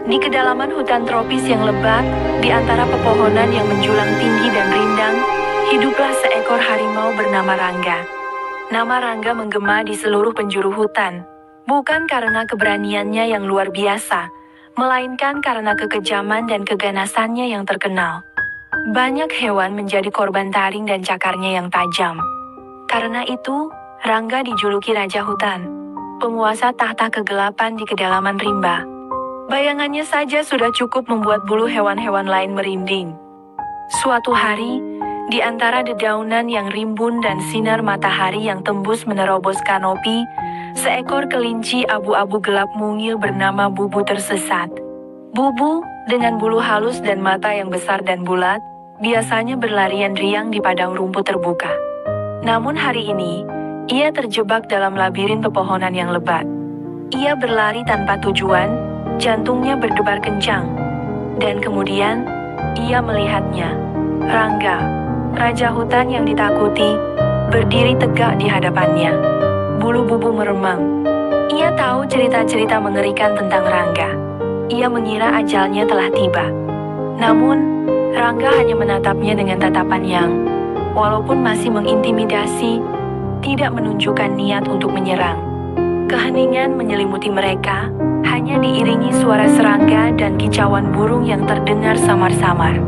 Di kedalaman hutan tropis yang lebat, di antara pepohonan yang menjulang tinggi dan rindang, hiduplah seekor harimau bernama Rangga. Nama Rangga menggema di seluruh penjuru hutan, bukan karena keberaniannya yang luar biasa, melainkan karena kekejaman dan keganasannya yang terkenal. Banyak hewan menjadi korban taring dan cakarnya yang tajam. Karena itu, Rangga dijuluki Raja Hutan, penguasa tahta kegelapan di kedalaman rimba. Bayangannya saja sudah cukup membuat bulu hewan-hewan lain merinding. Suatu hari, di antara dedaunan yang rimbun dan sinar matahari yang tembus menerobos kanopi, seekor kelinci abu-abu gelap mungil bernama Bubu tersesat. Bubu, dengan bulu halus dan mata yang besar dan bulat, biasanya berlarian riang di padang rumput terbuka. Namun hari ini, ia terjebak dalam labirin pepohonan yang lebat. Ia berlari tanpa tujuan, jantungnya berdebar kencang. Dan kemudian, ia melihatnya, Rangga, Raja Hutan yang ditakuti, berdiri tegak di hadapannya. Bulu Bubu meremang. Ia tahu cerita-cerita mengerikan tentang Rangga. Ia mengira ajalnya telah tiba. Namun, Rangga hanya menatapnya dengan tatapan yang, walaupun masih mengintimidasi, tidak menunjukkan niat untuk menyerang. Keheningan menyelimuti mereka, hanya diiringi suara serangga dan kicauan burung yang terdengar samar-samar.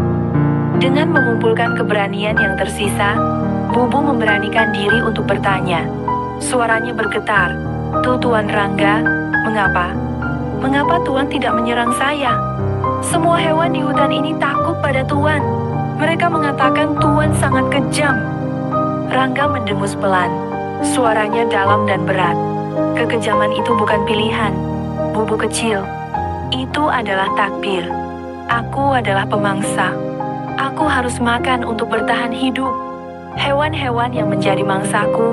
Dengan mengumpulkan keberanian yang tersisa, Bubu memberanikan diri untuk bertanya. Suaranya bergetar, Tuan Rangga, mengapa? Mengapa Tuan tidak menyerang saya? Semua hewan di hutan ini takut pada Tuan. Mereka mengatakan Tuan sangat kejam." Rangga mendengus pelan. Suaranya dalam dan berat. "Kekejaman itu bukan pilihan, Bubu kecil. Itu adalah takdir. Aku adalah pemangsa. Aku harus makan untuk bertahan hidup. Hewan-hewan yang menjadi mangsaku,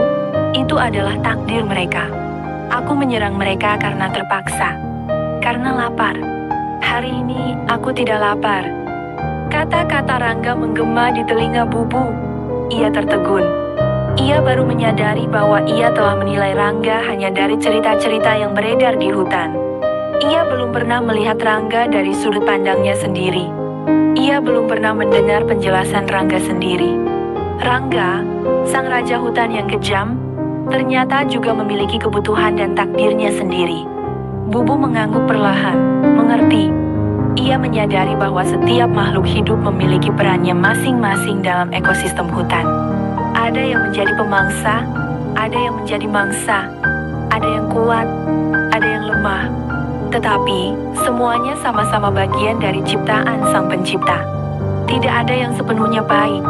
itu adalah takdir mereka. Aku menyerang mereka karena terpaksa. Karena lapar. Hari ini aku tidak lapar." Kata-kata Rangga menggema di telinga Bubu. Ia tertegun. Ia baru menyadari bahwa ia telah menilai Rangga hanya dari cerita-cerita yang beredar di hutan. Ia belum pernah melihat Rangga dari sudut pandangnya sendiri. Ia belum pernah mendengar penjelasan Rangga sendiri. Rangga, sang raja hutan yang kejam, ternyata juga memiliki kebutuhan dan takdirnya sendiri. Bubu mengangguk perlahan, mengerti. Ia menyadari bahwa setiap makhluk hidup memiliki perannya masing-masing dalam ekosistem hutan. Ada yang menjadi pemangsa, ada yang menjadi mangsa, ada yang kuat, ada yang lemah. Tetapi, semuanya sama-sama bagian dari ciptaan Sang Pencipta. Tidak ada yang sepenuhnya baik,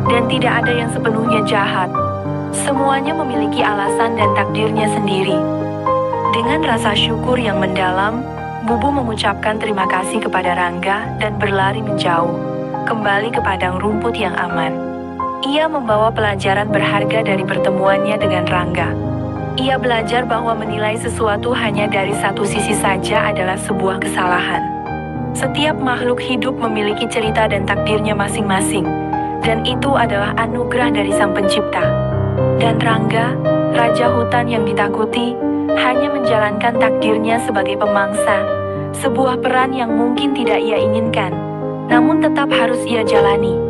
dan tidak ada yang sepenuhnya jahat. Semuanya memiliki alasan dan takdirnya sendiri. Dengan rasa syukur yang mendalam, Bubu mengucapkan terima kasih kepada Rangga dan berlari menjauh, kembali ke padang rumput yang aman. Ia membawa pelajaran berharga dari pertemuannya dengan Rangga. Ia belajar bahwa menilai sesuatu hanya dari satu sisi saja adalah sebuah kesalahan. Setiap makhluk hidup memiliki cerita dan takdirnya masing-masing, dan itu adalah anugerah dari Sang Pencipta. Dan Rangga, raja hutan yang ditakuti, hanya menjalankan takdirnya sebagai pemangsa, sebuah peran yang mungkin tidak ia inginkan, namun tetap harus ia jalani.